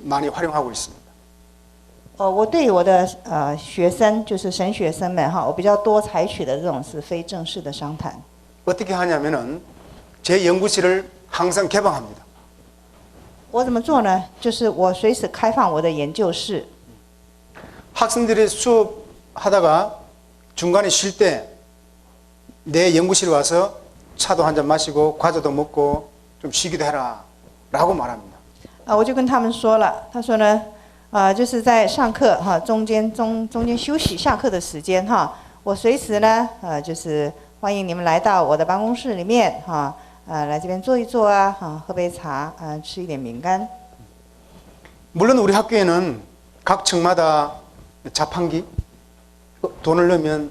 많이 활용하고 있습니다. 我对我的学生，就是神学生们哈，我比较多采取的这种是非正式的商谈。 어떻게 하냐면은 제 연구실을 항상 개방합니다. 我怎么做呢？就是我随时开放我的研究室。 학생들이 수업하다가 중간에 쉴 때 내 연구실에 와서 차도 한잔 마시고 과자도 먹고 좀 쉬기도 해라 라고 말합니다. 我就跟他们说了，他说呢，就是在上课哈中间休息下课的时间哈，我随时呢就是欢迎你们来到我的办公室里面哈，来这边坐一坐啊，喝杯茶，吃一点饼干。 물론 우리 학교에는 각 층마다 자판기, 돈을 넣으면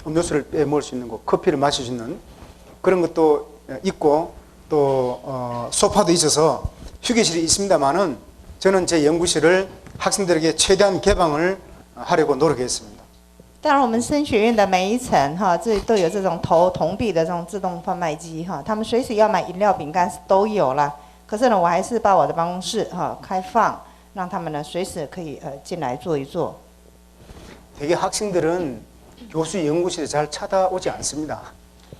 음료수를 빼먹을 수 있는 거, 커피를 마실 수 있는 그런 것도 있고 또 소파도 있어서 휴게실이 있습니다만은 저는 제 연구실을 학생들에게 최대한 개방을 하려고 노력했습니다. 当然，我们升学院的每一层哈，这都有这种投铜币的这种自动贩卖机哈，他们随时要买饮料、饼干都有了。可是呢，我还是把我的办公室哈开放，让他们呢随时可以进来坐一坐。 되게 학생들은 교수 연구실에 잘 찾아오지 않습니다.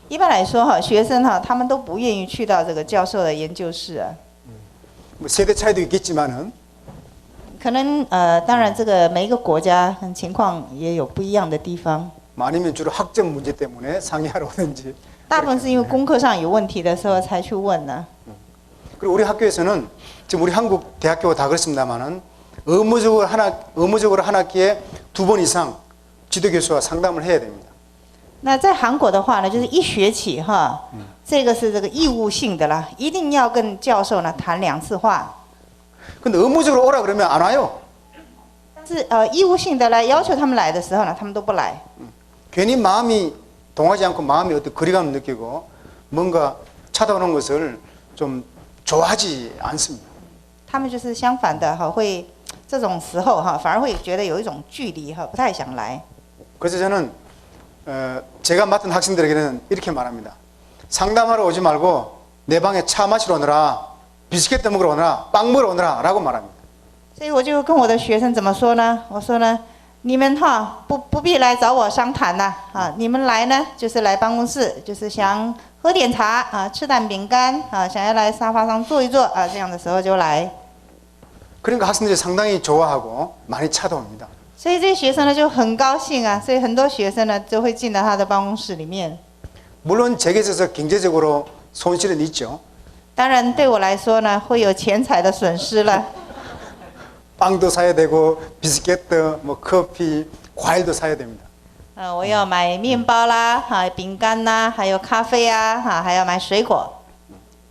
一般来说哈，学生哈他们都不愿意去到这个教授的研究室啊。 뭐 세대 차이도 있겠지만은 可能当然这个每一个国家情况也有不一样的地方。 아니면 주로 학점 문제 때문에 상의하러 오든지. 大部分是因为功课上有问题的时候才去问呢。 그리고 우리 학교에서는 지금 우리 한국 대학교가 다 그렇습니다만은 의무적으로 한 학기에 2번 이상 지도 교수와 상담을 해야 됩니다. 那在韩国的话呢，就是一学期哈，这个是这个义务性的啦，一定要跟教授呢谈2次话。 근데 의무적으로 오라 그러면 안 와요. 是义务性的来要求他们来的时候呢，他们都不来。 괜히 마음이 동하지 않고 마음이 어떤 거리감을 느끼고 뭔가 찾아오는 것을 좀 좋아하지 않습니다. 他们就是相反的哈，会这种时候哈，反而会觉得有一种距离哈，不太想来。 그래서 저는 제가 맡은 학생들에게는 이렇게 말합니다. 상담하러 오지 말고 내 방에 차 마시러 오너라, 비스켓 먹으러 오너라, 빵 먹으러 오너라 라고 말합니다. 所以我就跟我的学生怎么说呢？我说呢，你们哈不必来找我商谈呐啊，你们来呢就是来办公室，就是想喝点茶啊，吃点饼干啊，想要来沙发上坐一坐啊，这样的时候就来。 그러니까 학생들이 상당히 좋아하고 많이 찾아옵니다. 所以这些学生呢就很高兴啊，所以很多学生呢就会进到他的办公室里面。 물론 제게 있어서 경제적으로 손실은 있죠. 当然对我来说呢会有钱财的损失了。 빵도 사야 되고 비스켓, 뭐 커피, 과일도 사야 됩니다. 我要买面包啦，哈，饼干啦，还有咖啡啊，哈，还要买水果。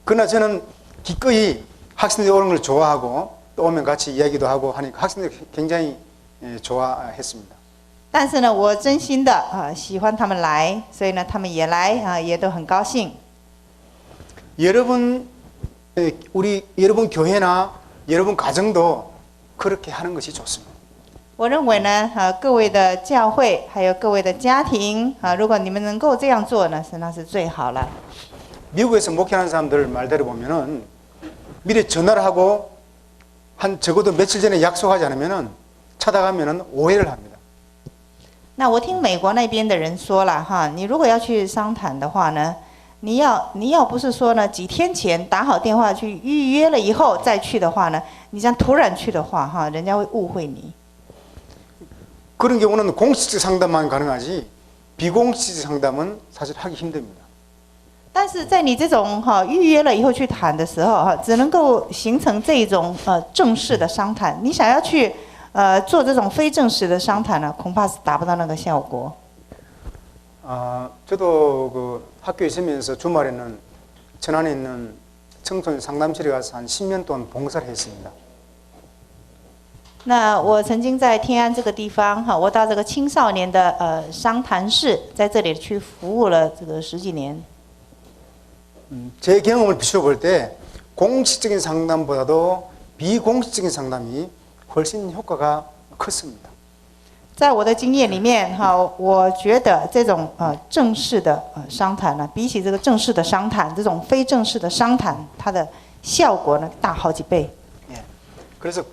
그러나 저는 기꺼이 학생들이 오는 걸 좋아하고 또 오면 같이 이야기도 하고 하니까 학생들이 굉장히 좋아했습니다. 但是呢，我真心的喜欢他们来，所以呢，他们也来也都很高兴。 여러분 교회나 여러분 가정도 그렇게 하는 것이 좋습니다. 我认为呢，各位的教会还有各位的家庭如果你们能够这样做呢，那是最好了。 미국에서 목회하는 사람들 말대로 보면은 미리 전화를 하고 한 적어도 며칠 전에 약속하지 않으면은 찾아가면은 오해를 합니다. 那我听美国那边的人说了哈，你如果要去商谈的话呢，你要不是说呢几天前打好电话去预约了以后再去的话呢，你这样突然去的话哈，人家会误会你。 그런 경우는 공식적 상담만 가능하지 비공식적 상담은 사실 하기 힘듭니다. 但是在你这种预约了以后去谈的时候只能够形成这种正式的商谈。你想要去做这种非正式的商谈呢，恐怕是达不到那个效果。 저도 그 학교에 있으면서 주말에는 천안에 있는 청소년 상담실에 가서 한 10년 동안 봉사를 했습니다. 那我曾经在天安这个地方我到这个青少年的商谈室，在这里去服务了这个10几年。 제 경험을 비추어 볼 때 공식적인 상담보다도 비공식적인 상담이 훨씬 효과가 컸습니다. 在我的经验里面我觉得这种正式的商谈呢，比起这个正式的商谈，这种非正式的商谈，它的效果呢大好几倍。 그래서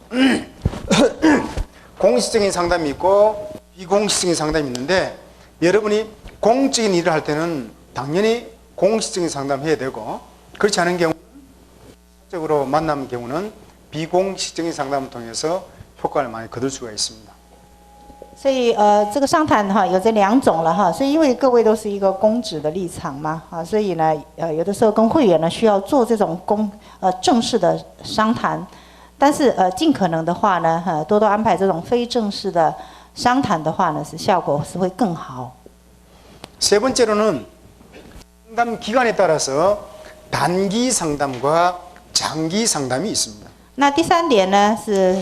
공식적인 상담이 있고 비공식적인 상담이 있는데 여러분이 공적인 일을 할 때는 당연히 공식적인 상담을 해야 되고 그렇지 않은 경우는 적으로 만나는 경우는 비공식적인 상담을 통해서 효과를 많이 거둘 수가 있습니다. 所以这个商谈哈有这两种了哈，所以因为各位都是一个公职的立场嘛，啊，所以呢有的时候跟会员呢需要做这种正式的商谈，但是尽可能的话呢，多多安排这种非正式的商谈的话呢，是效果是会更好。 세 번째로는 상담 기간에 따라서 단기 상담과 장기 상담이 있습니다. 那第三点呢是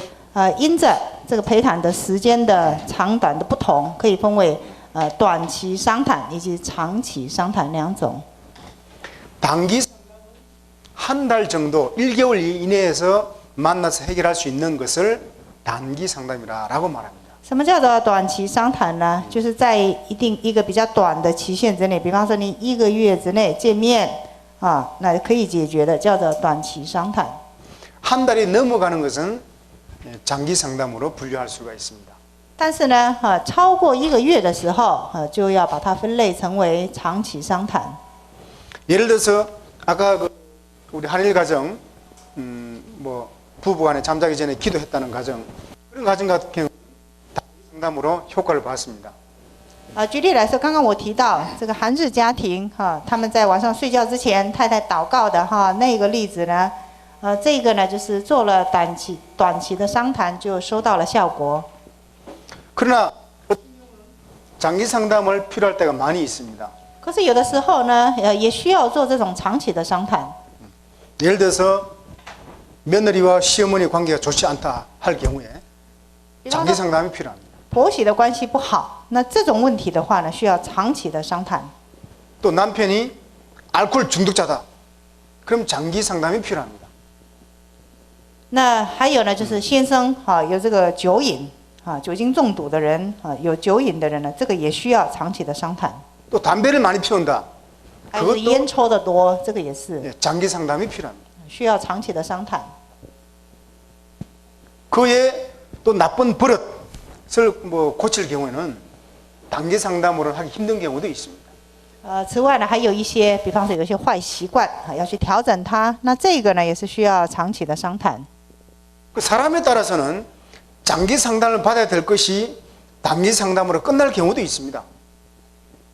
因着这个陪谈的时间的长短的不同，可以分为短期商谈以及长期商谈两种。 단기 한 달 정도, 1개월 이내에서 만나서 해결할 수 있는 것을 단기 상담이라고 말합니다. 什么叫做短期商谈呢？就是在一个比较短的期限之内，比方说你1个月之内见面啊，那可以解决的叫做短期商谈。 한 달이 넘어가는 것은 장기 상담으로 분류할 수가 있습니다. 但是呢，超过1个月的时候，就要把它分类成为长期商谈。 예를 들어서 아까 우리 한일 가정, 뭐 부부간에 잠자기 전에 기도했다는 가정, 그런 가정 같은 경우 단기 상담으로 효과를 봤습니다. 举例来说，刚刚我提到这个韩日家庭他们在晚上睡觉之前，太太祷告的那个例子呢，这个呢就是做了短期的商谈，就收到了效果。 그러나 장기 상담을 필요할 때가 많이 있습니다. 可是有的时候呢，也需要做这种长期的商谈。 예를 들어서 며느리와 시어머니 관계가 좋지 않다 할 경우에 장기 상담이 필요합니다. 婆媳的关系不好，那这种问题的话呢，需要长期的商谈。 또 남편이 알코올 중독자다. 그럼 장기 상담이 필요합니다. 那还有呢，就是先生有这个酒瘾酒精中毒的人有酒瘾的人呢，这个也需要长期的商谈。 또 담배를 많이 피운다. 还有烟抽的多，这个也是 장기 상담이 필요합니다. 需要长期的商谈。 그의 또 나쁜 버릇을 뭐 고칠 경우에는 단기 상담으로 하기 힘든 경우도 있습니다. 此外呢，还有一些，比方说有一些坏习惯要去调整它，那这个呢也是需要长期的商谈。 그 사람에 따라서는 장기 상담을 받아야 될 것이 단기 상담으로 끝날 경우도 있습니다.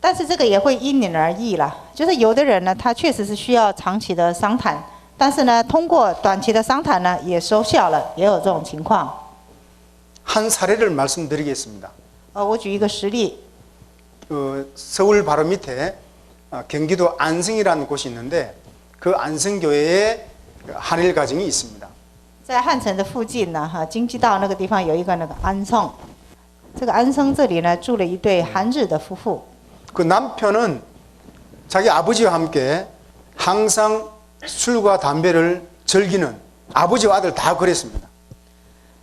但是这个也会因人而异啦，就是有的人呢，他确实是需要长期的商谈，但是呢，通过短期的商谈呢，也收效了，也有这种情况。 한 사례를 말씀드리겠습니다. 我举一个实例， 서울 바로 밑에 경기도 안성이라는 곳이 있는데 그 안성교회에 한일 가정이 있습니다. 在汉城的附近呢，京畿道那个地方有一个那个安성这个安성这里呢住了一对韩日的夫妇。 그 남편은 자기 아버지와 함께 항상 술과 담배를 즐기는 아버지와 아들 다 그랬습니다.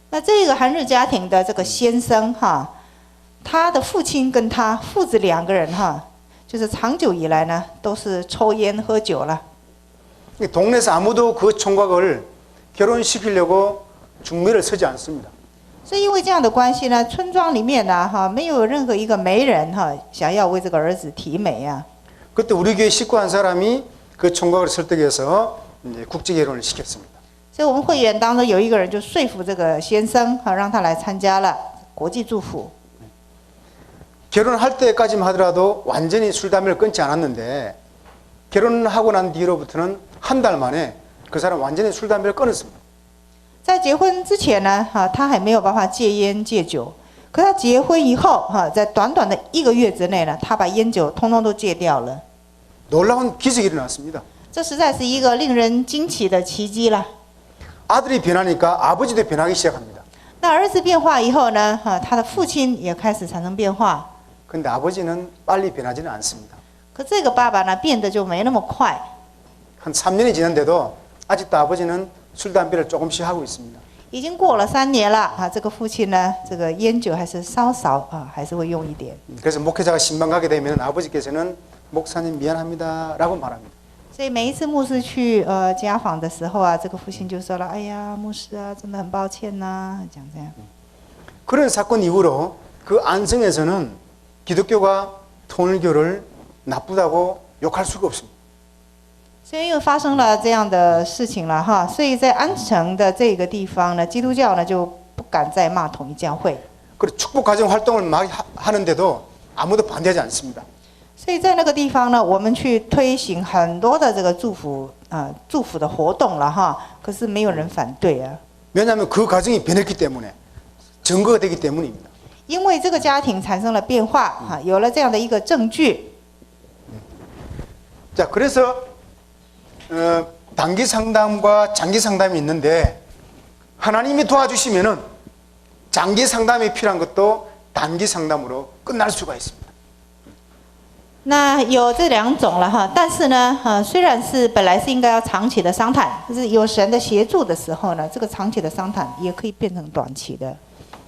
那这个韩日家庭的这个先生他的父亲跟他父子2个人就是长久以来呢都是抽烟喝酒了。 동네에서 아무도 그 총각을 결혼시키려고 중매를 서지 않습니다. 所以因为这样的关系呢，村庄里面呢没有任何一个媒人想要为这个儿子提媒啊。 그때 우리 교회 식구 한 사람이 그 총각을 설득해서 이제 국제 결혼을 시켰습니다. 所以我们会员当中有一个人就说服这个先生让他来参加了国际祝福。 결혼할 때까지만 하더라도 완전히 술 담배를 끊지 않았는데 결혼하고 난 뒤로부터는 한 달 만에 그 사람 완전히 술 담배를 끊었습니다. 在结婚之前呢，他还没有办法戒烟戒酒，可他结婚以后，在短短的1个月之内呢，他把烟酒通通都戒掉了。 놀라운 기적이 일어났습니다. 这实在是一个令人惊奇的奇迹了。 아들이 변하니까 아버지도 변하기 시작합니다. 那儿子变化以后呢，他的父亲也开始产生变化。 근데 아버지는 빨리 변하지는 않습니다. 可这个爸爸呢，变得就没那么快。 한 3년이 지났는데도 아직도 아버지는 술 담배를 조금씩 하고 있습니다. 已经过了3年了这个父亲呢，这个烟酒还是稍少还是会用一点。 그래서 목회자가 신방 가게 되면 아버지께서는 목사님 미안합니다라고 말합니다. 所以每一次牧师去家访的时候啊，这个父亲就说了：“哎呀，牧师啊，真的很抱歉呐、讲这样。 그런 사건 이후로 그 안성에서는 기독교가 통일교를 나쁘다고 욕할 수가 없습니다. 所以因为发生了这样的事情了哈，所以在安城的这个地方呢，基督教呢就不敢再骂统一教会。 그리고 축복 가정 활동을 막 하는데도 아무도 반대하지 않습니다. 所以在那个地方呢，我们去推行很多的这个祝福的活动了哈，可是没有人反对啊。 왜냐하면 그 가정이 변했기 때문에 증거가 되기 때문입니다. 因为这个家庭产生了变化哈，有了这样的一个证据。 자, 그래서 단기 상담과 장기 상담이 있는데 하나님이 도와주시면은 장기 상담이 필요한 것도 단기 상담으로 끝날 수가 있습니다. 那有这两种了哈，但是呢，虽然是本来是应该要长期的商谈，但是有神的协助的时候呢，这个长期的商谈也可以变成短期的。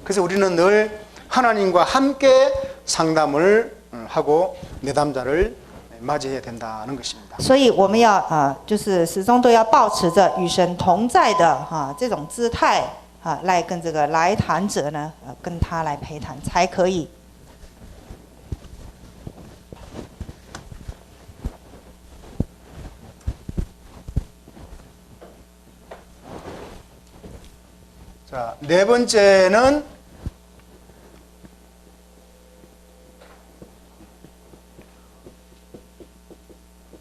그래서 우리는 늘 하나님과 함께 상담을 하고 내담자를 맞이해야 된다는 것입니다. 所以我们要就是始终都要保持着与神同在的这种姿态来跟这个来谈者呢跟他来陪谈才可以。 자, 네 번째는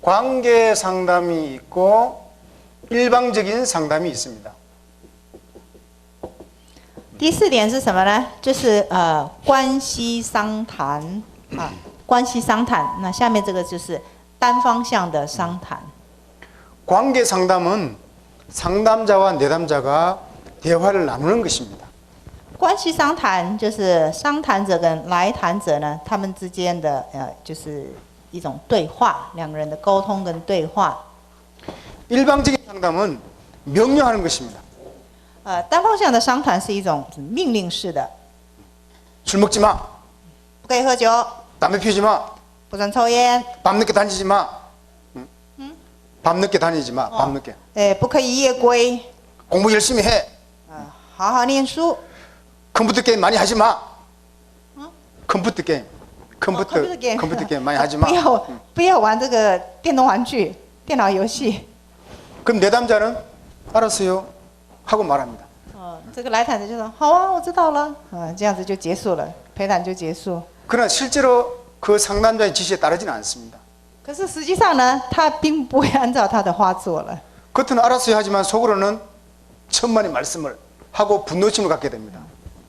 관계 상담이 있고 일방적인 상담이 있습니다. 第四点是什么呢？就是关系商谈关系商谈。那下面这个就是单方向的商谈。 관계 상담은 상담자와 내담자가 대화를 나누는 것입니다. 关系商谈就是商谈者跟来谈者呢，他们之间的就是一种对话，两个人的沟通跟对话。 일방적인 상담은 명령하는 것입니다. 单方向的商谈是一种命令式的， 술 먹지 마, 不可以喝酒， 담배 피우지 마, 不准抽烟， 밤늦게 다니지 마. 밤늦게 다니지 마. 밤늦게. 不可以夜归， 공부 열심히 해. 好好念书。 컴퓨터 게임 많이 하지 마. 컴퓨터 게임. 컴퓨터 게임 많이 하지 마. 不要玩这个电动玩具、电脑游戏。 그럼 내담자는 알았어요 하고 말합니다. 这个来谈者就说好啊，我知道了，这样子就结束了，陪谈就结束。 그러나 실제로 그 상담자의 지시에 따르지는 않습니다. 可是实际上呢，他并不会按照他的话做了。 겉으로는 알았어요 하지만 속으로는 천만의 말씀을 하고 분노심을 갖게 됩니다.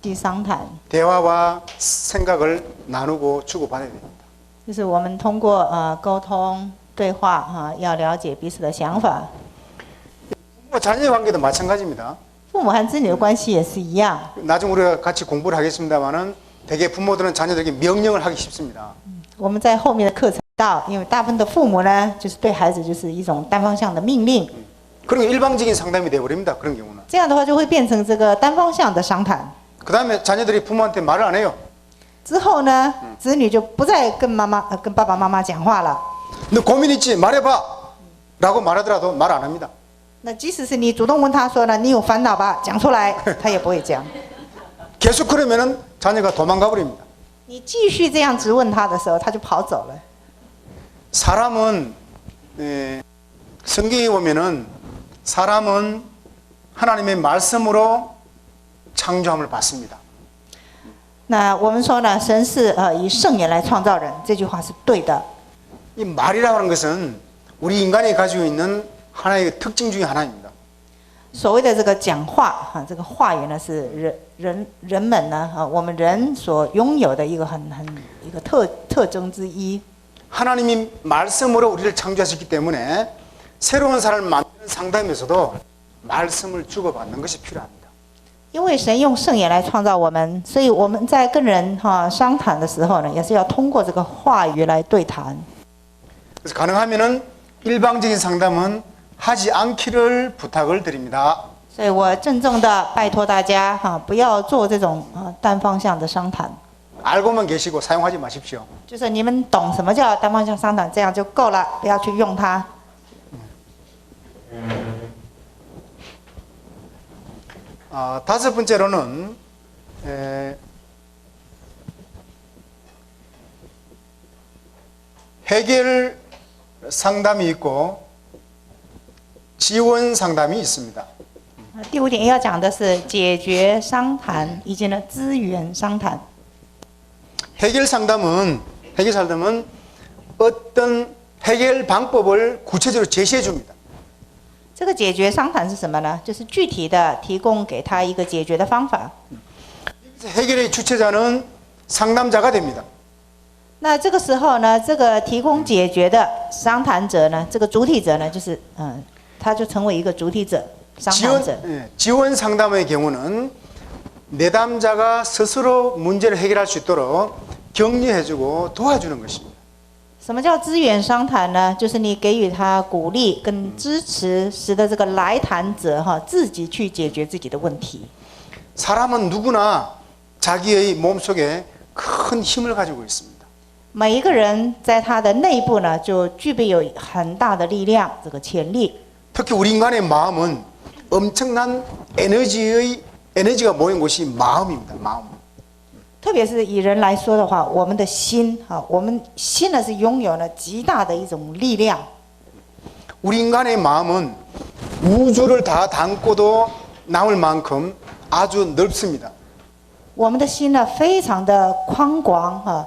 去商谈， 대화와 생각을 나누고 주고받아야 됩니다. 就是我们通过沟通对话要了解彼此的想法。 자녀 관계도 마찬가지입니다. 父母和子女的关系也是一样。 나중 우리가 같이 공부를 하겠습니다만은 대개 부모들은 자녀들에게 명령을 하기 쉽습니다. 我们在后面的课程到，因为大部分的父母呢，就是对孩子就是一种单方向的命令， 그런 게 일방적인 상담이 되어버립니다. 그런 경우는. 这样的话就会变成这个单方向的商谈。 그 다음에 자녀들이 부모한테 말을 안 해요. 之后呢，子女就不再跟爸爸妈妈讲话了。 너 고민 있지? 말해봐. 라고 말하더라도 말 안 합니다. 那即使是你主动问他说呢，你有烦恼吧，讲出来，他也不会讲。 계속 그러면은 자녀가 도망가 버립니다. 你继续这样质问他的时候，他就跑走了。 사람은 성경에 보면은 사람은 하나님의 말씀으로 창조함을 받습니다. 那我们说呢，神是以圣言来创造人，这句话是对的。 이 말이라고 하는 것은 우리 인간이 가지고 있는 하나의 특징 중에 하나입니다. 所谓的这个讲话这个话语呢，是人们呢我们人所拥有的一个一个特征之一。 하나님이 말씀으로 우리를 창조하셨기 때문에 새로운 사람을 만드는 상담에서도 말씀을 주고받는 것이 필요합니다. 因为神用圣言来创造我们，所以我们在跟人商谈的时候呢，也是要通过这个话语来对谈。 그래서 가능하면은 일방적인 상담은 하지 않기를 부탁을 드립니다. 所以我郑重的拜托大家不要做这种单方向的商谈。 알고만 계시고 사용하지 마십시오. 就是你们懂什么叫单方向商谈，这样就够了，不要去用它。 다섯 번째로는 해결 상담이 있고 지원 상담이 있습니다. 第五点要讲的是解决商谈以及呢资源商谈。 해결 상담은 어떤 해결 방법을 구체적으로 제시해 줍니다. 这个解决商谈是什么呢？就是具体的提供给他一个解决的方法。 해결의 주체자는 상담자가 됩니다. 那这个时候呢，这个提供解决的商谈者呢，这个主体者呢，就是他就成为一个主体者、商谈者。 지원 상담의 경우는 내담자가 스스로 문제를 해결할 수 있도록 격려해주고 도와주는 것입니다. 什么叫资源商谈呢？就是你给予他鼓励跟支持，使得这个来谈者自己去解决自己的问题。 사람은 누구나 자기의 몸속에 큰 힘을 가지고 있습니다. 每一个人在他的内部呢，就具备有很大的力量，这个潜力。 특히 우리 인간의 마음은 엄청난 에너지가 모인 곳이 마음입니다. 마음. 特别是以人来说的话，我们的心我们心呢是拥有了极大的一种力量。 우리 인간의 마음은 우주를 다 담고도 남을 만큼 아주 넓습니다. 我们的心呢非常的宽广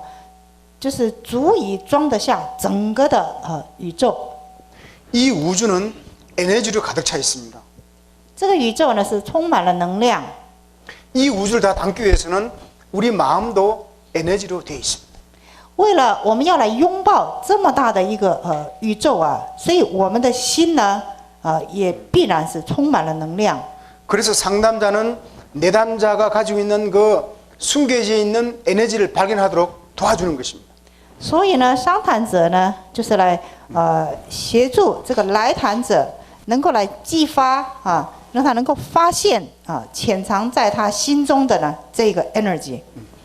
就是足以装得下整个的宇宙。 이 우주는 에너지로 가득 차 있습니다. 这个宇宙呢是充满了能量。 이 우주를 다 담기 위해서는 우리 마음도 에너지로 되어 있습니다. 为了我们要来拥抱这么大的一个宇宙所以我们的心呢也必然是充满了能量。 그래서 상담자는 내담자가 가지고 있는 그 숨겨져 있는 에너지를 발견하도록 도와주는 것입니다. 所以呢，商谈者呢，就是来协助这个来谈者，能够来激发让他能够发现潜藏在他心中的呢这个 energy。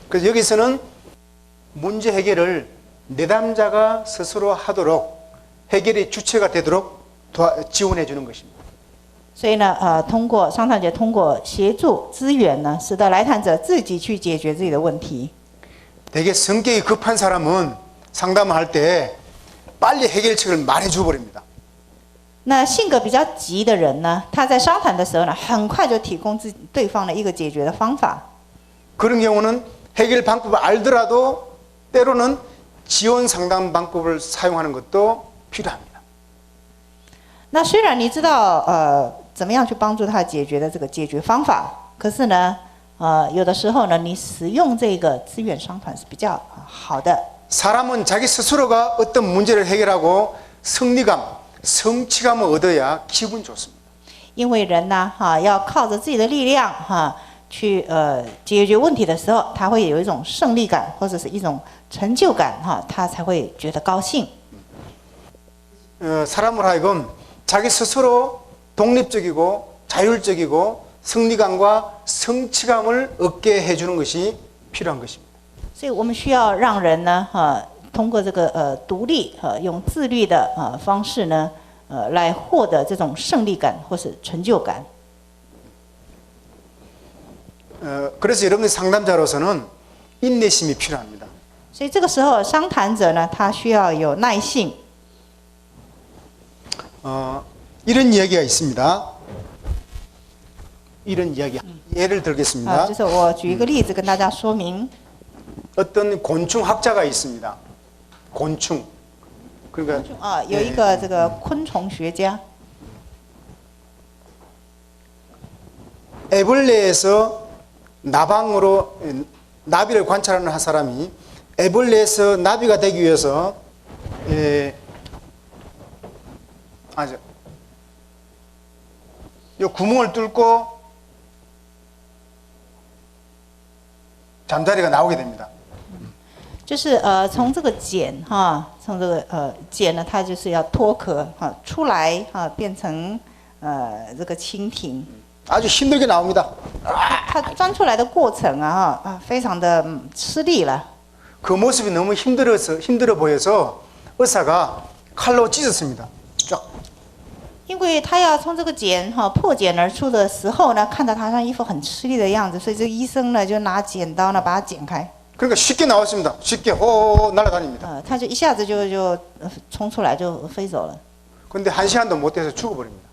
그래서 여기서는 문제 해결을 내담자가 스스로 하도록 해결의 주체가 되도록 지원해 주는 것입니다. 所以呢，通过商谈者通过协助资源呢，使得来谈者自己去解决自己的问题。 되게 성격이 급한 사람은 상담할 때 빨리 해결책을 말해줘 버립니다. 那性格比较急的人呢，他在商谈的时候呢，很快就提供对方的一个解决的方法。 그런 경우는 해결 방법을 알더라도 때로는 지원 상담 방법을 사용하는 것도 필요합니다. 那虽然你知道怎么样去帮助他解决的这个解决方法，可是呢，有的时候呢，你使用这个资源商谈是比较好的。 사람은 자기 스스로가 어떤 문제를 해결하고 승리감, 성취감을 얻어야 기분 좋습니다. 因为人呢，要靠着自己的力量去解决问题的时候，他会有一种胜利感或者是一种成就感他才会觉得高兴。 사람을 하여금 자기 스스로 독립적이고 자율적이고 승리감과 성취감을 얻게 해주는 것이 필요한 것입니다. 所以我们需要让人呢，通过这个独立用自律的方式呢，来获得这种胜利感或是成就感。 그래서 여러분들 상담자로서는 인내심이 필요합니다. 所以这个时候，商谈者呢，他需要有耐性。 이런 이야기가 있습니다. 이런 이야기 예를 들겠습니다. 就是我举一个例子跟大家说明。 어떤 곤충학자가 있습니다. 곤충. 그러니까 有一个这个昆虫学家。 애벌레에서 나방으로 나비를 관찰하는 한 사람이 애벌레에서 나비가 되기 위해서 이 구멍을 뚫고 잠자리가 나오게 됩니다. 就是从这个茧从这个茧呢，它就是要脱壳出来变成这个蜻蜓。 아주 힘들게 나옵니다. 它钻出来的过程非常的吃力了。 그 모습이 너무 힘들어 보여서 의사가 칼로 찢었습니다. 쫙. 因为他要从这个破茧而出的时候呢，看到他穿衣服很吃力的样子，所以这个医生呢就拿剪刀呢把它剪开。 그러니까 쉽게 나왔습니다. 쉽게 호호 날아다닙니다. 他就一下子就冲出来就飞走了。 근데 1시간도 못 돼서 죽어버립니다.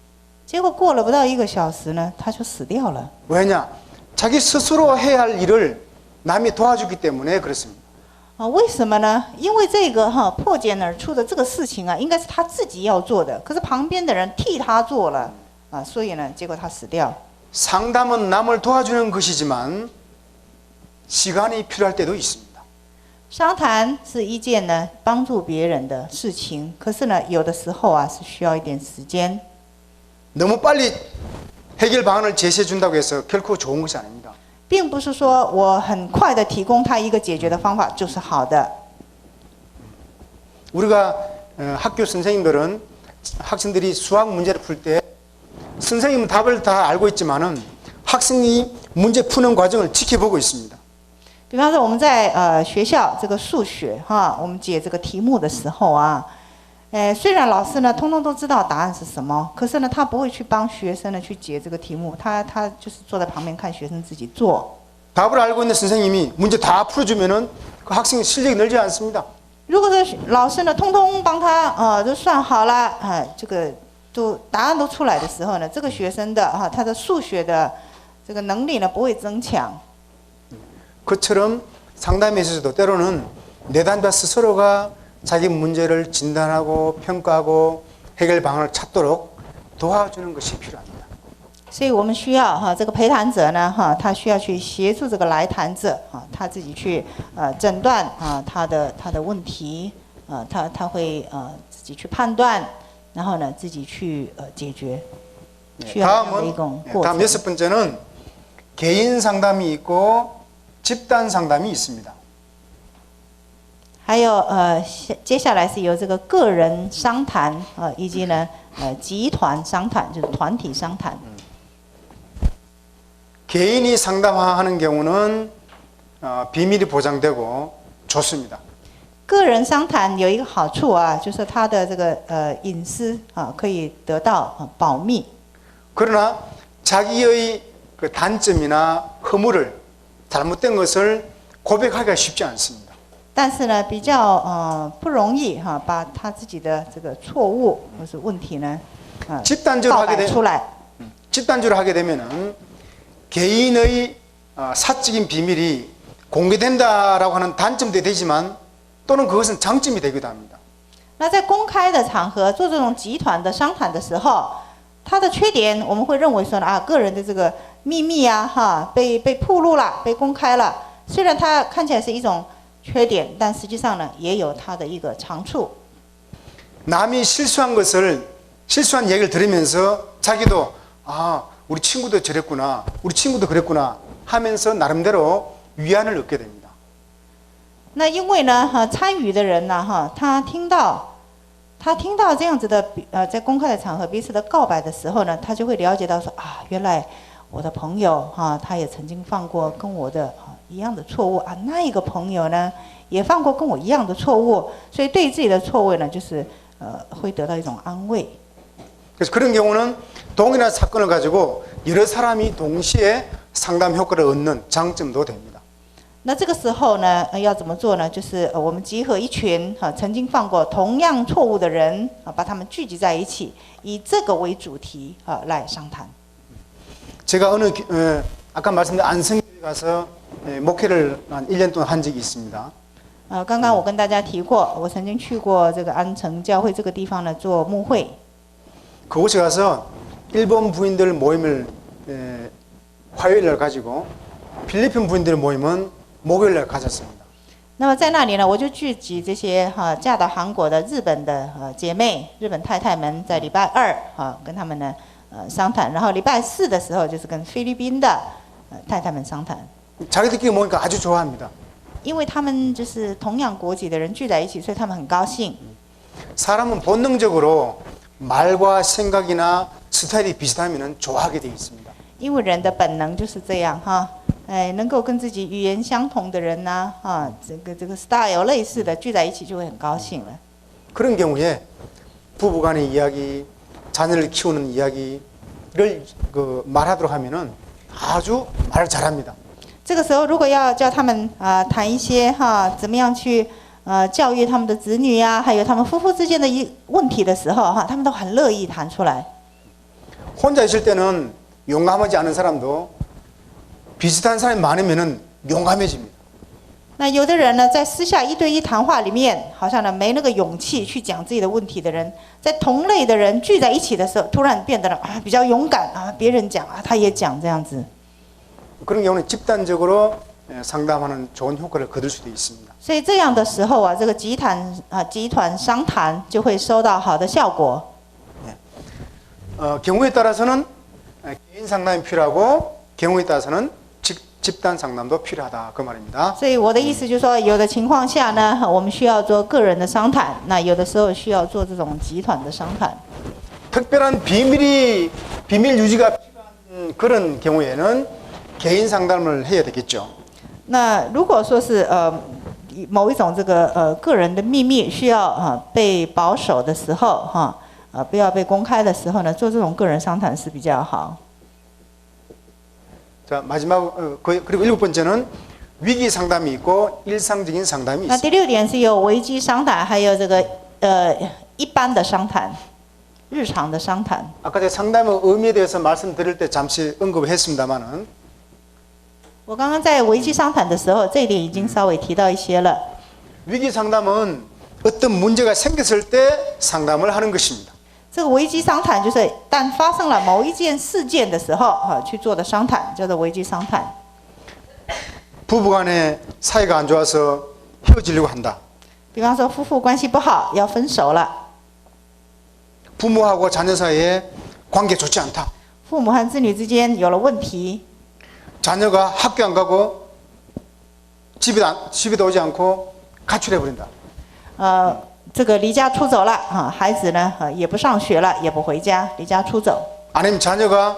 结果过了不到1个小时呢，他就死掉了。 왜냐? 자기 스스로 해야 할 일을 남이 도와주기 때문에 그렇습니다. 为什么呢？因为这个破茧而出的这个事情啊，应该是他自己要做的，可是旁边的人替他做了所以呢，结果他死掉。 상담은 남을 도와주는 것이지만 시간이 필요할 때도 있습니다. 商谈是一件呢帮助别人的事情，可是呢，有的时候啊是需要一点时间。 너무 빨리 해결 방안을 제시해 준다고 해서 결코 좋은 것이 아닙니다. 并不是说我很快的提供他一个解决的方法就是好的。 우리가 학교 선생님들은 학생들이 수학 문제를 풀 때 선생님은 답을 다 알고 있지만은 학생이 문제 푸는 과정을 지켜보고 있습니다. 比方说我们在学校这个数学我们解这个题目的时候啊，虽然老师呢通通都知道答案是什么，可是呢他不会去帮学生呢去解这个题目，他就是坐在旁边看学生自己做。 답을 알고 있는 선생님이 문제 다 풀어주면은 그 학생의 실력이 늘지 않습니다. 如果说老师呢通通帮他都算好了这个都答案都出来的时候呢，这个学生的他的数学的这个能力呢不会增强。 그처럼 상담에 있어서도 때로는 내담자 스스로가 자기 문제를 진단하고 평가하고 해결 방안을 찾도록 도와주는 것이 필요합니다. 所以我们需要这个陪谈者呢他需要去协助这个来谈者他自己去诊断他的问题他会自己去判断，然后呢自己去解决。需要这样的一种过 다음 程。 6번째는 개인 상담이 있고 집단 상담이 있습니다. 还有接下来是由这个个人商谈以及呢集团商谈，就是团体商谈。 개인이 상담하는 경우는 비밀이 보장되고 좋습니다. 个人商谈有一个好处就是他的这个隐私可以得到保密。 그러나 자기의 그 단점이나 허물을 잘못된 것을 고백하기가 쉽지 않습니다. 但是呢，比较不容易把他自己的这个错误或是问题呢告白出来。 집단적으로 하게 되면은 개인의 사적인 비밀이 공개된다라고 하는 단점도 되지만 또는 그것은 장점이 되기도 합니다. 那在公开的场合做这种集团的商谈的时候，它的缺点我们会认为说个人的这个秘密被暴露了，被公开了。虽然它看起来是一种缺点，但实际上呢也有它的一个长处。 남이 실수한 얘기를 들으면서 자기도 우리 친구도 저랬구나, 우리 친구도 그랬구나 하면서 나름대로 위안을 얻게 됩니다. 那因为呢参与的人呢他听到这样子的在公开的场合彼此的告白的时候呢，他就会了解到说原来我的朋友他也曾经犯过跟我的一样的错误那一个朋友呢也犯过跟我一样的错误，所以对自己的错误呢就是会得到一种安慰。 그래서 그런 경우는 동일한 사건을 가지고 여러 사람이 동시에 상담 효과를 얻는 장점도 됩니다. 那这个时候呢要怎么做呢？就是我们集合一群曾经犯过同样错误的人把他们聚集在一起，以这个为主题来商谈。 제가 아까 말씀드린 안성교회 가서 목회를 한 1년 동안 한 적이 있습니다. 刚刚我跟大家提过，我曾经去过这个安城教会这个地方呢做牧会。 그곳에 가서 일본 부인들 모임을 화요일날 가지고 필리핀 부인들 모임은 목요일날 가졌습니다. 那么在那里呢，我就聚集这些嫁到韩国的日本的姐妹、日本太太们，在礼拜2跟他们呢商谈，然后礼拜4的时候就是跟菲律宾的太太们商谈。 자기들끼리 모이니까 아주 좋아합니다. 因为他们就是同样国籍的人聚在一起，所以他们很高兴。 사람은 본능적으로 말과 생각이나 스타일이 비슷하면 좋아하게 되어 있습니다. 因为人的本能就是这样能够跟自己语言相同的人这个 style 类似的聚在一起就会很高兴了。 그런 경우에 부부간의 이야기, 자녀를 키우는 이야기를 말하도록 하면은 아주 말을 잘합니다. 这个时候，如果要叫他们谈一些怎么样去教育他们的子女呀、还有他们夫妇之间的问题的时候他们都很乐意谈出来。 혼자 있을 때는 용감하지 않은 사람도 비슷한 사람이 많으면은 용감해집니다. 那有的人呢，在私下1对1谈话里面，好像呢没那个勇气去讲自己的问题的人，在同类的人聚在一起的时候，突然变得比较勇敢别人讲他也讲这样子。 그런 경우는 집단적으로 상담하는 좋은 효과를 거둘 수도 있습니다. 所以这样的时候这个集团商谈就会收到好的效果。 경우에 따라서는 개인 상담이 필요하고 경우에 따라서는 집단 상담도 필요하다 그 말입니다. 所以我的意思就是说，有的情况下呢，我们需要做个人的商谈，那有的时候需要做这种集团的商谈。 특별한 비밀 유지가 필요한 그런 경우에는 개인 상담을 해야 되겠죠. 那如果说是某一种这个个人的秘密需要被保守的时候不要被公开的时候呢，做这种个人商谈是比较好。 자 마지막 그리고 7번째는 위기 상담이 있고 일상적인 상담이 那 있습니다. 第6点是有危机商谈，还有这个一般的商谈，日常的商谈。 아까 제가 상담의 의미에 대해서 말씀드릴 때 잠시 언급했습니다만은 我刚刚在危机商谈的时候，这一点已经稍微提到一些了。 위기 상담은 어떤 문제가 생겼을 때 상담을 하는 것입니다. 这个危机商谈就是当发生了某一件事件的时候去做的商谈，叫做危机商谈。 부부간에 사이가 안 좋아서 헤어지려고 한다. 比方说夫妇关系不好，要分手了， 부모하고 자녀 사이에 관계 좋지 않다. 父母和子女之间有了问题， 자녀가 학교 안 가고 집에도 오지 않고 가출해 버린다. 这个离家出走了孩子呢也不上学了，也不回家，离家出走。 아니면 자녀가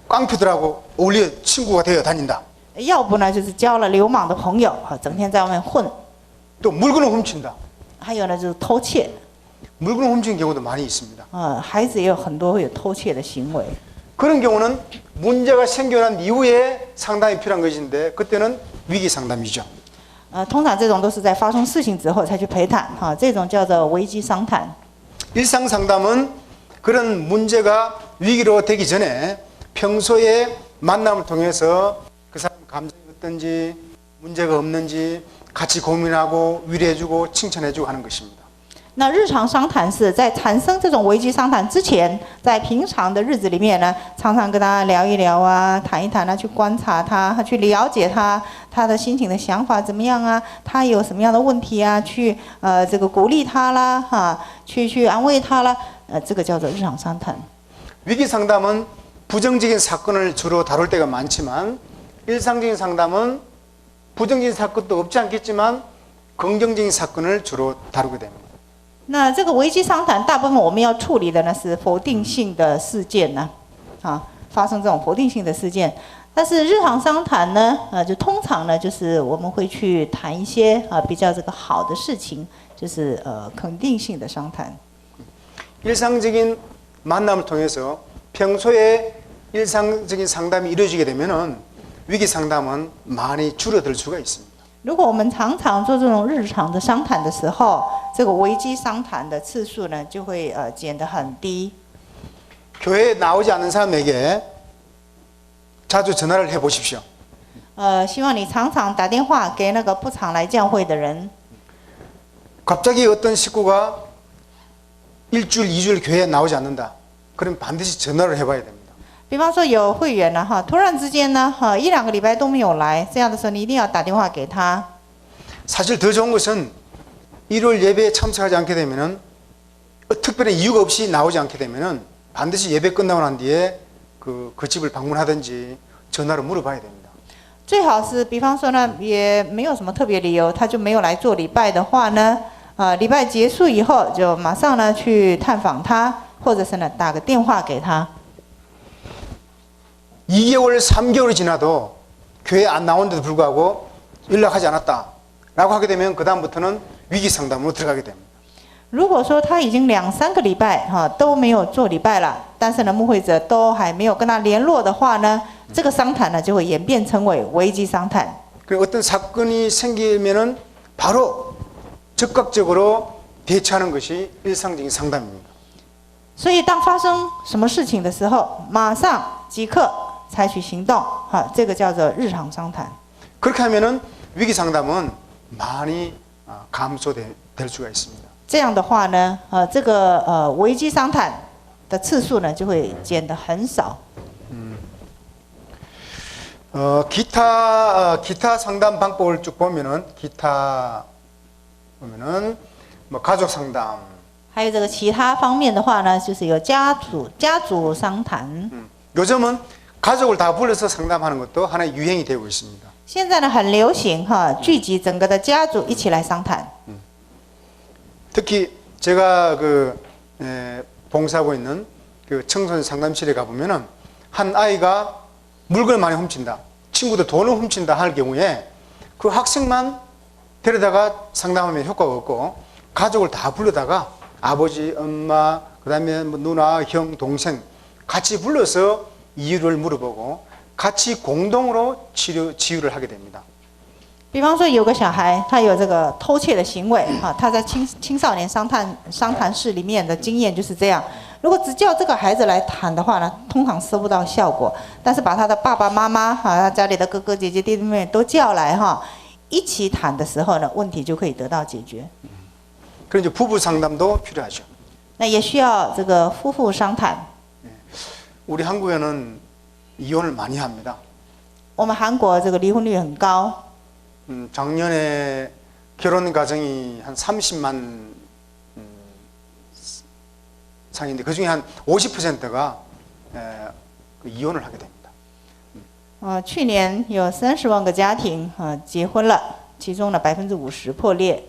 깡패들하고 어울려 친구가 되어 다닌다. 要不呢就是交了流氓的朋友整天在外面混。 또 물건을 훔친다. 还有呢就是偷窃， 물건을 훔치는 경우도 많이 있습니다. 孩子也有很多会有偷窃的行为。 그런 경우는 문제가 생겨난 이후에 상담이 필요한 것인데 그때는 위기 상담이죠. 通常这种都是在发生事情之后才去陪谈这种叫做危机商谈。 일상 상담은 그런 문제가 위기로 되기 전에 평소에 만남을 통해서 그 사람 감정이 어떤지 문제가 없는지 같이 고민하고 위로해주고 칭찬해주고 하는 것입니다. 那日常商谈是在产生这种危机商谈之前，在平常的日子里面呢，常常跟他聊一聊谈一谈去观察他，去了解他的心情的想法怎么样他有什么样的问题去这个鼓励他啦去安慰他啦，这个叫做日常商谈。 위기 상담은 부정적인 사건을 주로 다룰 때가 많지만 일상적인 상담은 부정적인 사건도 없지 않겠지만 긍정적인 사건을 주로 다루게 됩니다. 那这个危机商谈，大部分我们要处理的呢是否定性的事件呢，发生这种否定性的事件。但是日常商谈呢，就通常呢就是我们会去谈一些比较这个好的事情，就是肯定性的商谈。 일상적인 만남을 통해서 평소에 일상적인 상담이 이루어지게 되면은 위기 상담은 많이 줄어들 수가 있습니다. 如果我们常常做这种日常的商谈的时候，这个危机商谈的次数呢就会减得很低。 교회에 나오지 않는 사람에게 자주 전화를 해 보십시오. 希望你常常打电话给那个不常来教会的人。 갑자기 어떤 식구가 일주일, 2주일 교회에 나오지 않는다. 그럼 반드시 전화를 해봐야 됩니다. 比方说有会员呢突然之间呢1、2个礼拜都没有来，这样的时候你一定要打电话给他。 사실 더 좋은 것은 일요일 예배에 참석하지 않게 되면은 특별한 이유가 없이 나오지 않게 되면은 반드시 예배 끝나고 난 뒤에 그 집을 방문하든지 전화로 물어봐야 됩니다. 最好是比方说呢也没有什么特别理由，他就没有来做礼拜的话呢礼拜结束以后就马上呢去探访他，或者是呢打个电话给他。 2개월, 3개월이 지나도 교회 안 나오는데도 불구하고 연락하지 않았다 라고 하게 되면 그 다음부터는 위기 상담으로 들어가게 됩니다. 如果说他已经2、3个礼拜都没有做礼拜了，但是呢牧会者都还没有跟他联络的话呢，这个商谈呢就会演变成为危机商谈。 그 어떤 사건이 생기면은 바로 즉각적으로 대처하는 것이 일상적인 상담입니다. 所以当发生什么事情的时候，马上即刻采取行动，这个叫做日常商谈。 그렇게 하면은 위기 상담은 많이 감소될 수가 있습니다. 这样的话呢，这个危机商谈的次数呢就会减得很少。 기타 상담 방법을 쭉 보면은 뭐 가족 상담, 还有这个其他方面的话呢，就是有家族商谈。 요즘은 가족을 다 불러서 상담하는 것도 하나의 유행이 되고 있습니다. 现在呢很流行聚集整个的家族一起来商谈。 특히 제가 봉사하고 있는 그 청소년 상담실에 가보면은 한 아이가 물건을 많이 훔친다, 친구들 돈을 훔친다 할 경우에 그 학생만 데려다가 상담하면 효과가 없고 가족을 다 불러다가 아버지, 엄마, 그다음에 뭐 누나, 형, 동생 같이 불러서 이유를 물어보고 같이 공동으로 치유를 하게 됩니다. 比方说有个小孩，他有这个偷窃的行为，他在青少年商谈室里面的经验就是这样。如果只叫这个孩子来谈的话呢，通常收不到效果。但是把他的爸爸妈妈，他家里的哥哥姐姐弟弟妹妹都叫来，一起谈的时候呢，问题就可以得到解决。 그럼 이제 부부 상담도 필요하죠. 那也需要这个夫妇商谈。 우리 한국에는 이혼을 많이 합니다. 我们韩国这个离婚率很高。 작년에 결혼 가정이 한 30만 상인데 그 중에 한 50%가 이혼을 하게 됩니다. 去年有30万个家庭结婚了，其中呢50%破裂。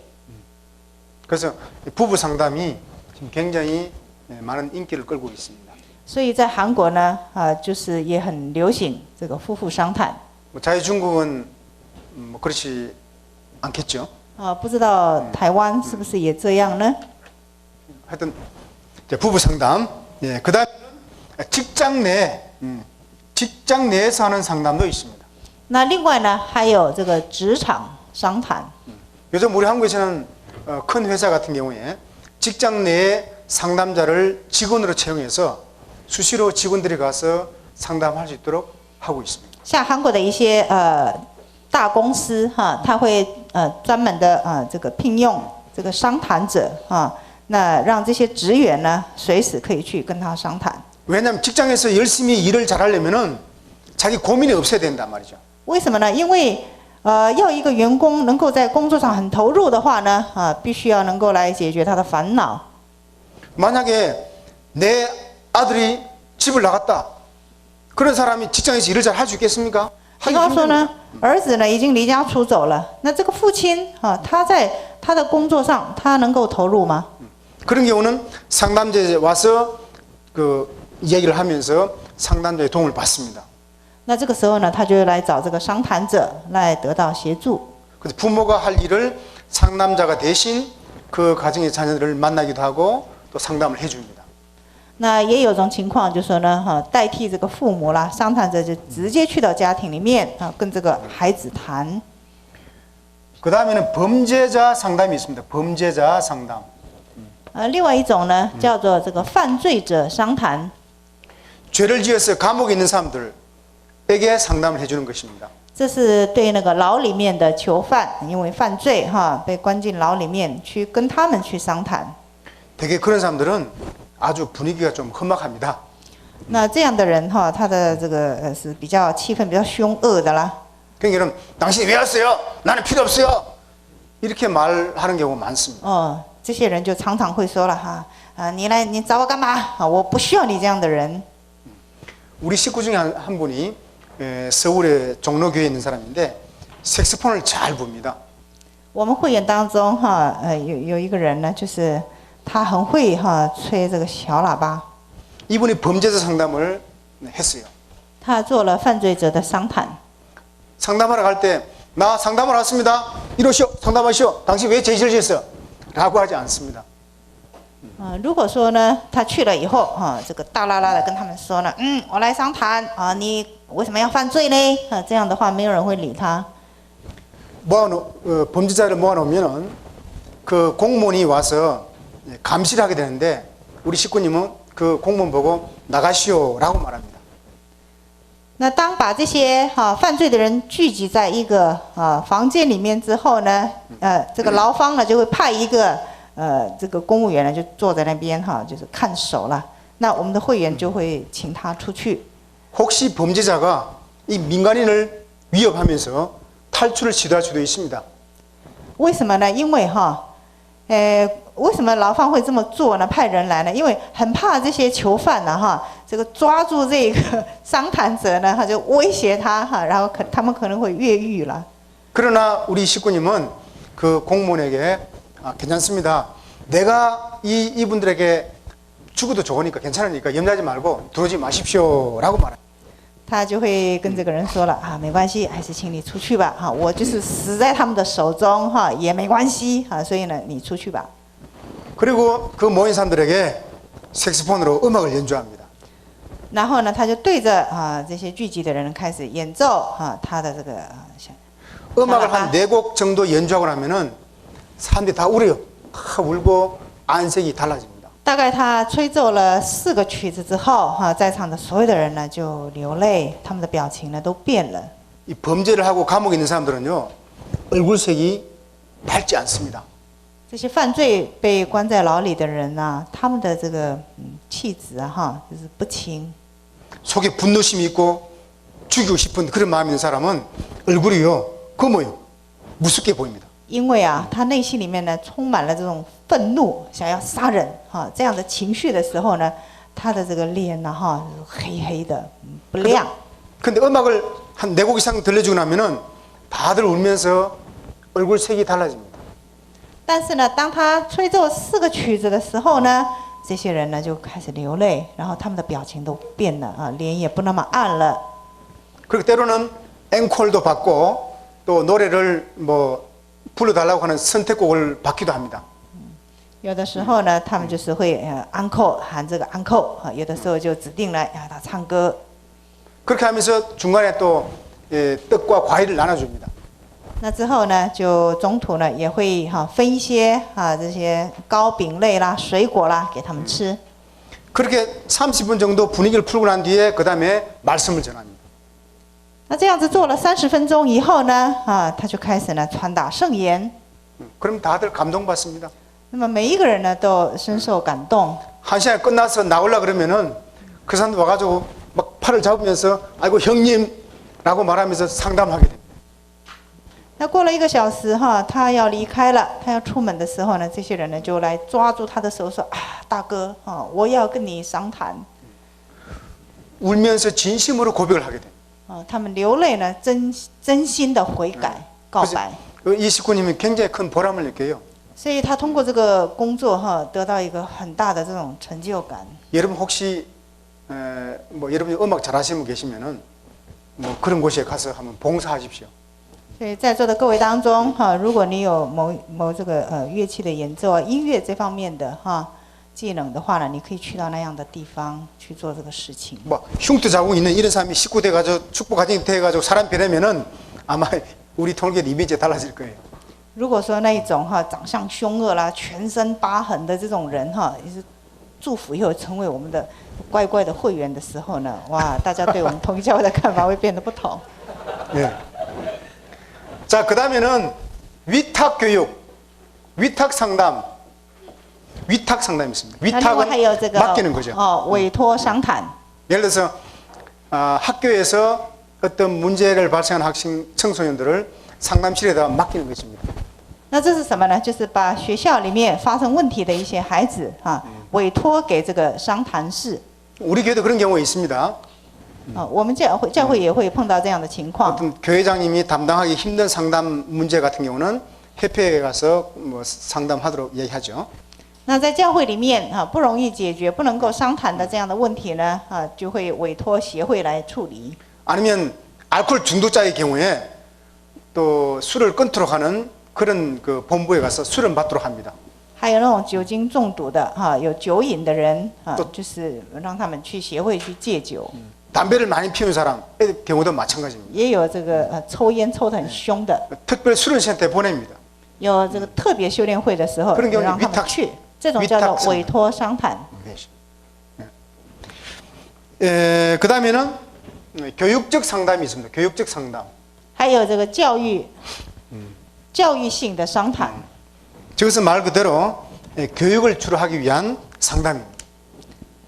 그래서 부부 상담이 지금 굉장히 많은 인기를 끌고 있습니다. 所以在韩国呢，就是也很流行这个夫妇商谈。 자유중국은 뭐 그렇지 않겠죠. 不知道台湾是不是也这样呢？ 하여튼 부부 상담. 예, 그다음에 직장 내에서 하는 상담도 있습니다. 那另外呢，还有这个职场商谈。 요즘 우리 한국에서는 큰 회사 같은 경우에 직장 내에 상담자를 직원으로 채용해서 수시로 직원들이 가서 상담할 수 있도록 하고 있습니다. 像韩国的一些大公司他会专门的这个聘用这个商谈者那让这些职员呢随时可以去跟他商谈。 왜냐하면 직장에서 열심히 일을 잘하려면은 자기 고민이 없어야 된단 말이죠. 为什么呢？因为要一个员工能够在工作上很投入的话呢必须要能够来解决他的烦恼。 만약에 내 아들이 집을 나갔다. 그런 사람이 직장에서 일을 잘 할 수 있겠습니까? 比方说呢，儿子呢已经离家出走了，那这个父亲他在他的工作上他能够投入吗？ 그런 경우는 상담자에 와서 그 이야기를 하면서 상담자의 도움을 받습니다. 那这个时候呢，他就来找这个商谈者来得到协助。 그래서 부모가 할 일을 상담자가 대신 그 가정의 자녀들을 만나기도 하고 또 상담을 해줍니다. 那也有种情况，就是说呢，代替这个父母啦，商谈者就直接去到家庭里面跟这个孩子谈。 그 다음에는 범죄자 상담이 있습니다. 범죄자 상담. 另外一种呢，叫做这个犯罪者商谈。 죄를 지어서 감옥에 있는 사람들에게 상담을 해주는 것입니다. 这是对那个牢里面的囚犯，因为犯罪被关进牢里面，去跟他们去商谈。 되게 그런 사람들은 아주 분위기가 좀 험악합니다. 那这样的人他的这个是比较气氛比较凶恶的啦。 그러니까 당신이 왜 왔어요? 나는 필요 없어요. 이렇게 말하는 경우가 많습니다. 这些人就常常会说了你找我干嘛？我不需要你这样的人。 우리 식구 중에 한 분이 서울의 종로교회에 있는 사람인데 색소폰을 잘 붑니다. 我们会员当中有一个人呢，就是他很会吹这个小喇叭。 이분이 범죄자 상담을 했어요. 他做了犯罪者的商谈。 상담하러 갈 때 나 상담하러 왔습니다. 이러시오. 상담하시오. 당신 왜 죄를 지었어? 라고 하지 않습니다. 如果说呢，他去了以后，这个大拉拉的跟他们说呢，我来商谈啊，你为什么要犯罪呢？这样的话没有人会理他。 범죄자를 모아놓으면은 그 공무원이 와서 감시를 하게 되는데 우리 식구님은 그 공무원 보고 나가시오라고 말합니다. 那当把这些犯罪的人聚集在一个房间里面之后呢，这个牢方呢就会派一个这个公务员呢就坐在那边就是看守了。那我们的会员就会请他出去。 혹시 범죄자가 이 민간인을 위협하면서 탈출을 시도할 수도 있습니다. 为什么呢？因为为什么牢方会这么做呢？派人来呢？因为很怕这些囚犯呢，这个抓住这个商谈者呢，他就威胁他然后他们可能会越狱了。 그러나 우리 식구님은 그 공무원에게 괜찮습니다. 내가 이분들에게 죽어도 좋으니까 괜찮으니까 염려하지 말고 들어오지 마십시오라고 말합니다. 他就会跟这个人说了没关系，还是请你出去吧我就是死在他们的手中也没关系所以呢，你出去吧。 그리고 그 모인 사람들에게 색소폰으로 음악을 연주합니다. 然后呢，他就对着这些聚集的人开始演奏他的这个 음악을 한 4곡 정도 연주하고 나면은 사람들이 다 울어요. 다 울고 안색이 달라집니다. 大概他吹奏了4个曲子之后在场的所有的人呢就流泪，他们的表情呢都变了。 이 범죄를 하고 감옥에 있는 사람들은요 얼굴색이 밝지 않습니다. 这些犯罪被关在牢里的人呢，他们的这个气质就是不清。 속에 분노심이 있고 죽이고 싶은 그런 마음이 있는 사람은 얼굴이요 검어요. 무섭게 보입니다. 因为他内心里面呢充满了这种愤怒，想要杀人这样的情绪的时候呢，他的这个脸呢黑黑的不亮。 근데 음악을 한 4곡 이상 들려주고 나면은 다들 울면서 얼굴 색이 달라집니다. 但是呢，当他吹奏4个曲子的时候呢，这些人呢就开始流泪，然后他们的表情都变了脸也不那么暗了。 그리고 때로는 앵콜도 받고 또 노래를 불러달라고 하는 선택곡을 받기도 합니다. 有的时候呢，他们就是会uncle喊这个 uncle 有的时候就指定了要他唱歌。 그렇게 하면서 중간에 또 떡과 과일을 나눠줍니다. 那之后呢，就中途呢也会分一些这些糕饼类啦、水果啦给他们吃。 그렇게 30분 정도 분위기를 풀고 난 뒤에 그 다음에 말씀을 전합니다. 那这样子做了30分钟以后呢，他就开始呢传达圣言。 그럼 다들 감동받습니다. 那么每一个人呢都深受感动。 한 시간이 끝나서 나오려 그러면은 그 사람들 와가지고 막 팔을 잡으면서 아이고 형님라고 말하면서 상담하게 됩니다. 那过了1个小时他要离开了，他要出门的时候呢，这些人呢就来抓住他的手说大哥我要跟你商谈。 울면서 진심으로 고백을 하게 됩니다. 他们流泪呢，真心的悔改告白。 이 식구님이 굉장히 큰 보람을 느껴요. 所以他通过这个工作得到一个很大的这种成就感。 여러분 혹시 여러분이 음악 잘하시는 분 계시면은 그런 곳에 가서 한번 봉사하십시오. 所以在座的各位当中如果你有某这个乐器的演奏音乐这方面的技能的话呢，你可以去到那样的地方去做这个事情。 흉터 자국 있는 이런 사람이 식구 돼가지고 축복 가정이 돼가지고 사람 변하면은 아마 우리 통일교 이미지 달라질 거예요. 如果说那一种长相凶恶啦、全身疤痕的这种人也是祝福以后成为我们的乖乖的会员的时候呢，哇，大家对我们统一教会的看法会变得不同。 예. 자, 그 다음에는 위탁 교육, 위탁 상담, 위탁 상담이 있습니다. 那另外 위탁은 还有这个 맡기는 거죠. 委托商谈。 예를 들어서 학교에서 어떤 문제를 발생한 학생 청소년들을 상담실에다 맡기는 것입니다. 那这是什么呢？就是把学校里面发生问题的一些孩子委托给这个商谈室。 우리 교회도 그런 경우가 있습니다. 我们教会也会碰到这样的情况。 어떤 교회장님이 담당하기 힘든 상담 문제 같은 경우는 협회에 가서 상담하도록 얘기하죠. 那在教会里面不容易解决、不能够商谈的这样的问题呢就会委托协会来处理。 아니면 알코올 중독자의 경우에 또 술을 끊도록 하는 그런 그 본부에 가서 술을 받도록 합니다. 还有那种酒精中毒的哈，有酒瘾的人啊都，就是让他们去协会去戒酒。 담배를 많이 피우는 사람 경우도 마찬가지입니다. 也有这个抽烟抽得很凶的， 특별 수련시한테 보냅니다. 有这个特别修炼会的时候， 그런경우는 让他们去，这种叫做委托商谈。 그 다음에는 교육적 상담이 있습니다. 교육적 상담. 还有这个教育性的商谈。 저것은 말 그대로 교육을 주로 하기 위한 상담입니다.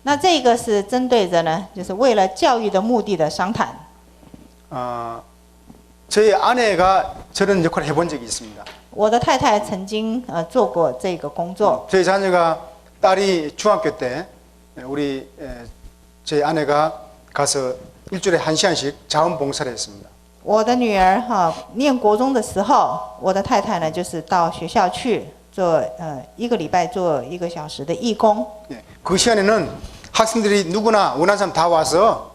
那这个是针对着呢，就是为了教育的目的的商谈。 저희 아내가 저런 역할을 해본 적이 있습니다. 我的太太曾经做过这个工作。 저희 자녀가 딸이 중학교 때 우리 저희 아내가 가서 일주일에 1시간씩 자원봉사를 했습니다. 我的女儿念国中的时候，我的太太呢就是到学校去做1个礼拜做1个小时的义工。 그 시간에는 학생들이 누구나 원하는 사람 다 와서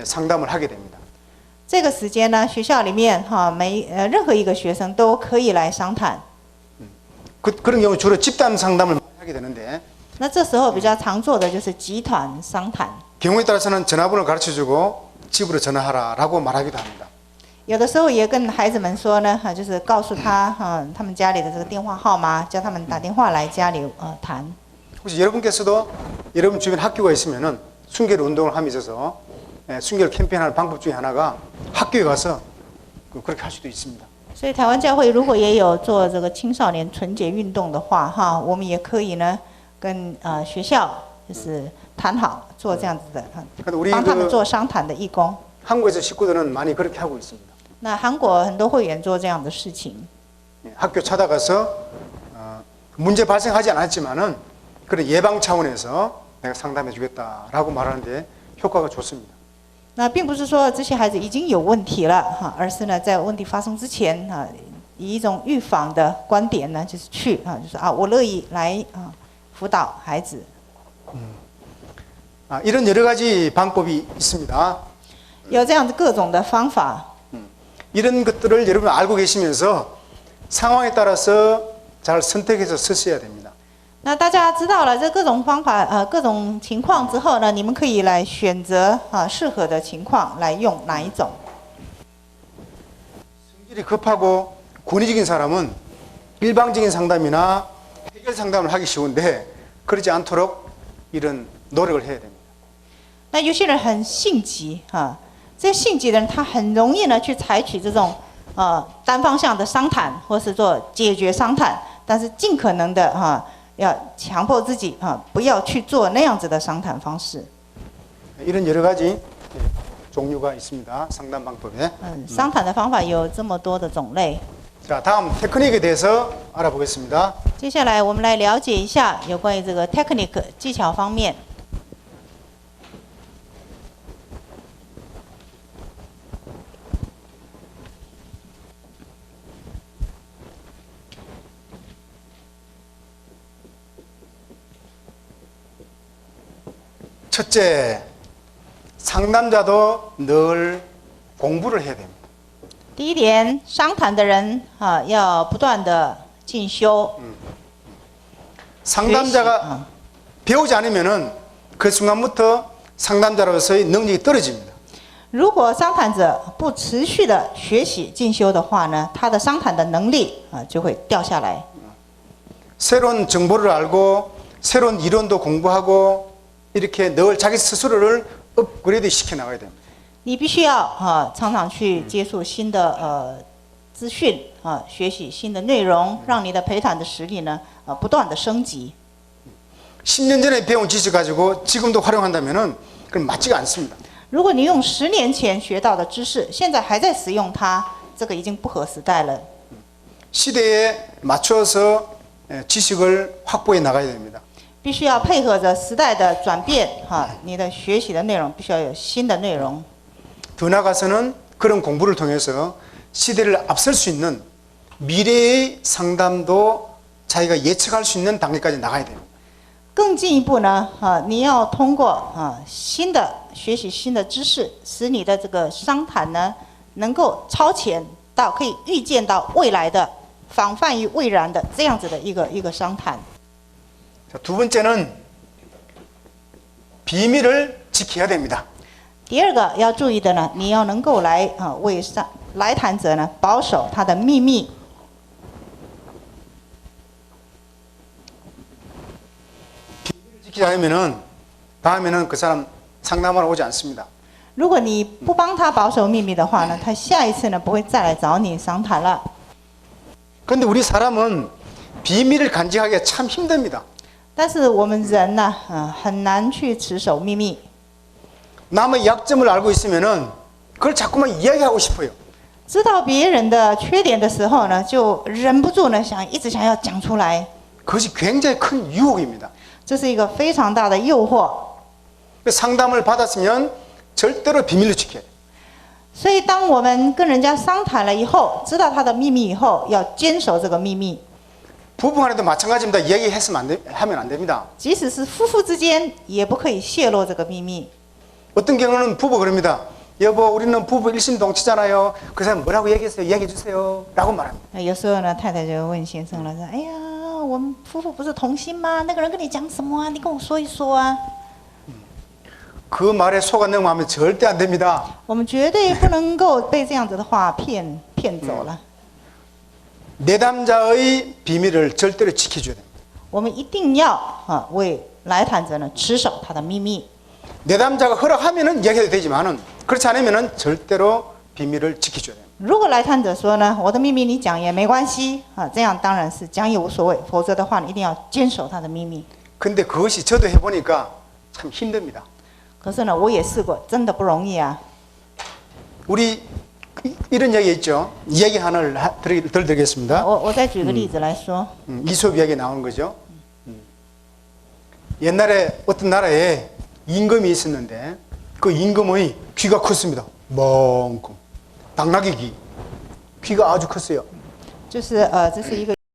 상담을 하게 됩니다. 这个时间呢，学校里面任何一个学生都可以来商谈。 그런 경우 주로 집단 상담을 많이 하게 되는데 那这时候比较常做的就是集团商谈。 경우에 따라서는 전화번호를 가르쳐주고 집으로 전화하라라고 말하기도 합니다. 有的时候也跟孩子们说呢，就是告诉他们家里的这个电话号码，叫他们打电话来家里谈。 혹시 여러분께서도 여러분 주변 학교가 있으면은 순결 운동을 함에 있어서 순결 캠페인하는 방법 중에 하나가 학교에 가서 그렇게 할 수도 있습니다. 所以台湾教会如果也有做这个青少年纯洁运动的话，我们也可以呢跟学校就是谈好做这样子的，帮他们做商谈的义工。 한국에서 식구들은 많이 그렇게 하고 있습니다. 那韩国很多会员做这样的事情。 학교 찾아가서 문제 발생하지 않았지만은 그런 예방 차원에서 내가 상담해 주겠다라고 말하는데 효과가 좋습니다. 那并不是说这些孩子已经有问题了而是呢在问题发生之前以一种预防的观点呢，就是去就是我乐意来辅导孩子。 이런 여러 가지 방법이 있습니다. 有这样子各种的方法。 이런 것들을 여러분 알고 계시면서 상황에 따라서 잘 선택해서 쓰셔야 됩니다. 那大家知道了这各种方法各种情况之后呢，你们可以来选择适合的情况来用哪一种。 성질이 급하고 권위적인 사람은 일방적인 상담이나 해결 상담을 하기 쉬운데 그러지 않도록 이런 노력을 해야 됩니다. 那有些人很性急这性急的人他很容易呢去采取这种单方向的商谈，或是做解决商谈，但是尽可能的要强迫自己不要去做那样子的商谈方式。 이런 여러 가지 종류가 있습니다. 상담 방법에. 商谈的方法有这么多的种类。 자, 다음 테크닉에 대해서 알아보겠습니다. 接下来我们来了解一下有关于这个 technique 技巧方面。 첫째, 상담자도 늘 공부를 해야 됩니다. 第一点，商谈的人要不断的进修。 상담자가 배우지 않으면은 그 순간부터 상담자로서의 능력이 떨어집니다. 如果商谈者不持续的学习进修的话呢，他的商谈的能力就会掉下来。 새로운 정보를 알고 새로운 이론도 공부하고 이렇게 늘 자기 스스로를 업그레이드 시켜 나가야 됩니다. 你必须要常常去接触新的资讯学习新的内容，让你的陪谈的实力呢不断的升级。 10년 전에 배운 지식 가지고 지금도 활용한다면은 그건 맞지가 않습니다. 如果你用10年前学到的知识，现在还在使用它，这个已经不合时代了。 시대에 맞춰서 지식을 확보해 나가야 됩니다. 必须要配合着时代的转变你的学习的内容必须要有新的内容。 더 나아가서는 그런 공부를 통해서 시대를 앞설 수 있는 미래의 상담도 자기가 예측할 수 있는 단계까지 나가야 됩니다. 更进一步呢你要通过新的学习新的知识，使你的这个商谈呢能够超前到可以预见到未来的防范于未然的这样子的一个商谈。 자, 두 번째는 비밀을 지켜야 됩니다. 第二个要注意的呢，你要能够为来谈者呢保守他的秘密。 지키지 않으면은 다음에는 그 사람 상담하러 오지 않습니다. 如果你不帮他保守秘密的话呢，他下一次呢不会再来找你商谈了。 그런데 우리 사람은 비밀을 간직하기가 참 힘듭니다. 但是我们人呢，很难去持守秘密。 남의 약점을 알고 있으면은 그걸 자꾸만 이야기하고 싶어요. 知道别人的缺点的时候呢，就忍不住呢一直想要讲出来， 그것이 굉장히 큰 유혹입니다. 这是一个非常大的诱惑。 상담을 받았으면 절대로 비밀로 지켜야 돼요. 所以，当我们跟人家商谈了以后，知道他的秘密以后，要坚守这个秘密。 부부간에도 마찬가지입니다. 하면 안 됩니다. 即使是夫妇之间，也不可以泄露这个秘密。 어떤 경우는 부부 그럽니다. 여보, 우리는 부부 일심동체잖아요. 그 사람 뭐라고 얘기했어요? 얘기해 주세요. 라고 말합니다. 有时候呢，太太就问先生了，说：“哎呀，我们夫妇不是同心吗？那个人跟你讲什么啊？你跟我说一说啊。” 그 말에 속아 넘어가면 절대 안 됩니다. 我们绝对不能够被这样子的话骗走了。 내담자의 비밀을 절대로 지켜줘야 됩니다. 我们一定要为来谈者呢持守他的秘密。 내담자가 허락하면은 이야기해도 되지만은 그렇지 않으면은 절대로 비밀을 지켜줘야 됩니다. 如果来谈者说呢，我的秘密你讲也没关系这样当然是讲也无所谓。否则的话，你一定要坚守他的秘密。 근데 그것이 저도 해보니까 참 힘듭니다. 可是呢，我也试过，真的不容易啊。 우리 이런 이야기 있죠. 이야기 하나를 들드리겠습니다. 我再举个例子来说， 이솝 이야기 나오는 거죠. 옛날에 어떤 나라에 임금이 있었는데 그 임금의 귀가 컸습니다. 멍큼. 당나귀 귀. 귀가 아주 컸어요. 就是这是一个